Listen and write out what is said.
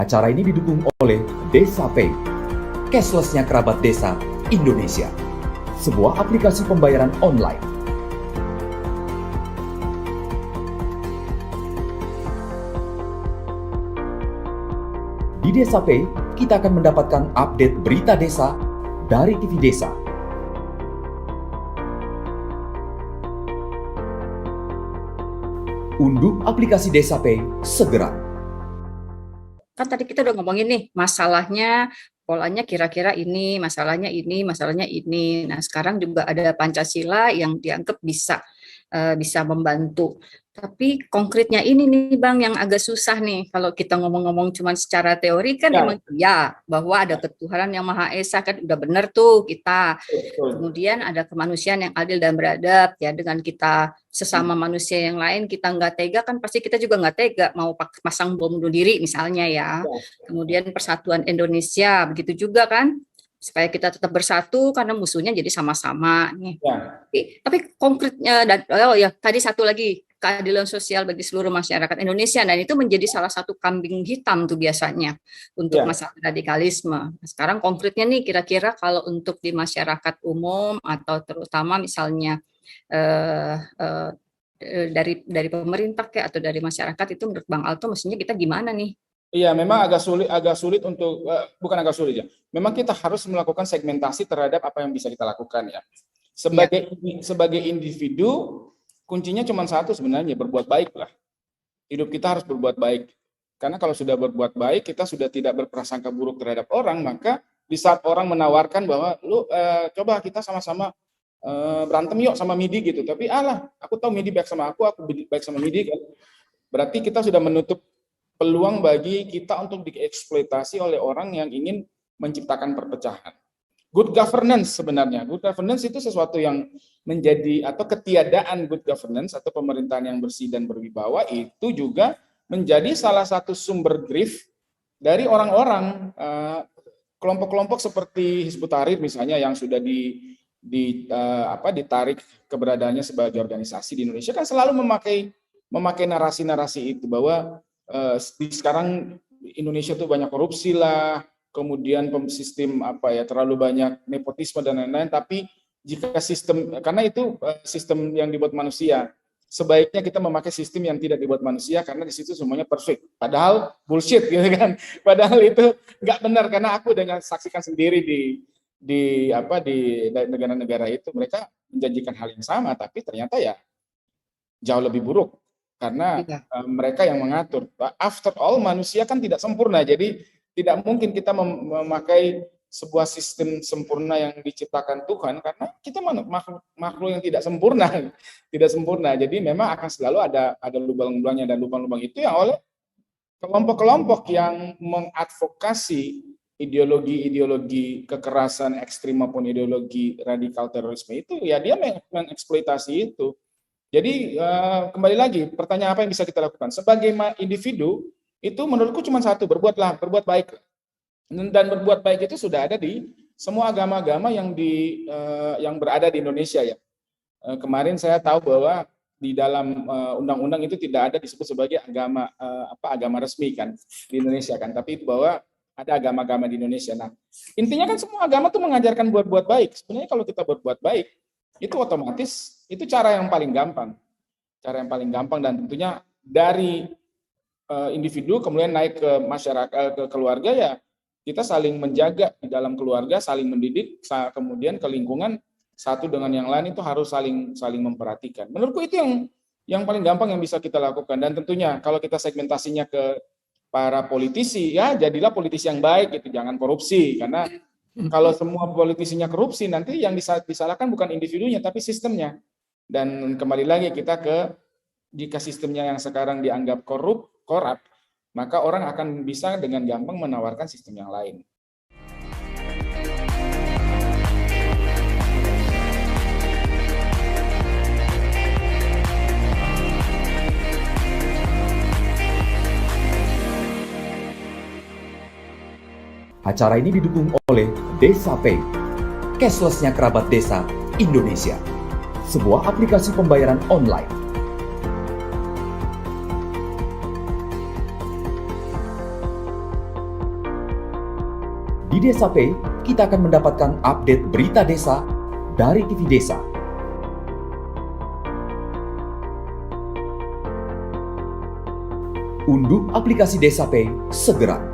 Acara ini didukung oleh Desa Pay, cashless-nya kerabat desa Indonesia, sebuah aplikasi pembayaran online. Di Desa Pay, kita akan mendapatkan update berita desa dari TV Desa. Unduh aplikasi Desa Pay segera. Kan tadi kita udah ngomongin nih, masalahnya, polanya kira-kira ini, masalahnya ini, masalahnya ini. Nah, sekarang juga ada Pancasila yang dianggap bisa membantu. Tapi konkretnya ini nih Bang yang agak susah nih. Kalau kita ngomong-ngomong cuma secara teori kan emang ya bahwa ada ketuhanan yang Maha Esa kan udah benar tuh kita. Kemudian ada kemanusiaan yang adil dan beradab ya, dengan kita sesama manusia yang lain kita nggak tega kan pasti kita juga nggak tega mau pasang bom bunuh diri misalnya ya. Kemudian persatuan Indonesia begitu juga kan, supaya kita tetap bersatu karena musuhnya jadi sama-sama nih. Tapi konkretnya dan tadi satu lagi, keadilan sosial bagi seluruh masyarakat Indonesia, dan itu menjadi salah satu kambing hitam tuh biasanya untuk masalah radikalisme. Nah, sekarang konkretnya nih kira-kira kalau untuk di masyarakat umum atau terutama misalnya dari pemerintah kayak atau dari masyarakat, itu menurut Bang Alto mestinya kita gimana nih? Iya, memang agak sulit untuk bukan agak sulit ya. Memang kita harus melakukan segmentasi terhadap apa yang bisa kita lakukan ya. Sebagai individu, kuncinya cuma satu sebenarnya, berbuat baik lah. Hidup kita harus berbuat baik. Karena kalau sudah berbuat baik, kita sudah tidak berprasangka buruk terhadap orang, maka di saat orang menawarkan bahwa lu coba kita sama-sama berantem yuk sama MIDI gitu. Tapi aku tahu MIDI baik sama aku baik sama MIDI kan. Berarti kita sudah menutup peluang bagi kita untuk dieksploitasi oleh orang yang ingin menciptakan perpecahan. Good governance sebenarnya. Good governance itu sesuatu yang menjadi atau ketiadaan good governance atau pemerintahan yang bersih dan berwibawa itu juga menjadi salah satu sumber grief dari orang-orang kelompok-kelompok seperti Hizbut Tahrir misalnya yang sudah ditarik keberadaannya sebagai organisasi di Indonesia kan selalu memakai narasi-narasi itu bahwa sekarang Indonesia tuh banyak korupsi lah, kemudian sistem terlalu banyak nepotisme dan lain-lain. Tapi jika sistem, karena itu sistem yang dibuat manusia, sebaiknya kita memakai sistem yang tidak dibuat manusia karena di situ semuanya perfect. Padahal bullshit gitu kan. Padahal itu nggak benar karena aku dengan saksikan sendiri di negara-negara itu mereka menjanjikan hal yang sama, tapi ternyata ya jauh lebih buruk. Karena mereka yang mengatur. After all, manusia kan tidak sempurna. Jadi tidak mungkin kita memakai sebuah sistem sempurna yang diciptakan Tuhan karena kita makhluk yang tidak sempurna. Tidak sempurna. Jadi memang akan selalu ada lubang-lubangnya, dan lubang-lubang itu yang oleh kelompok-kelompok yang mengadvokasi ideologi kekerasan ekstrim maupun ideologi radikal terorisme itu, ya dia mengeksploitasi itu. Jadi kembali lagi, pertanyaan apa yang bisa kita lakukan? Sebagai individu, itu menurutku cuma satu, berbuat baik. Dan berbuat baik itu sudah ada di semua agama-agama yang berada di Indonesia ya. Kemarin saya tahu bahwa di dalam undang-undang itu tidak ada disebut sebagai agama resmi kan di Indonesia kan, tapi bahwa ada agama-agama di Indonesia. Nah, intinya kan semua agama tuh mengajarkan berbuat baik. Sebenarnya kalau kita berbuat baik, itu otomatis itu cara yang paling gampang. Dan tentunya dari individu kemudian naik ke masyarakat, ke keluarga ya, kita saling menjaga di dalam keluarga, saling mendidik, kemudian ke lingkungan satu dengan yang lain itu harus saling memperhatikan. Menurutku itu yang paling gampang yang bisa kita lakukan. Dan tentunya kalau kita segmentasinya ke para politisi, ya jadilah politisi yang baik gitu, jangan korupsi, karena kalau semua politisinya korupsi, nanti yang disalahkan bukan individunya, tapi sistemnya. Dan kembali lagi kita jika sistemnya yang sekarang dianggap korup, maka orang akan bisa dengan gampang menawarkan sistem yang lain. Acara ini didukung oleh Desa Pay, cashless-nya kerabat desa Indonesia, sebuah aplikasi pembayaran online. Di Desa Pay, kita akan mendapatkan update berita desa dari TV Desa. Unduh aplikasi Desa Pay segera.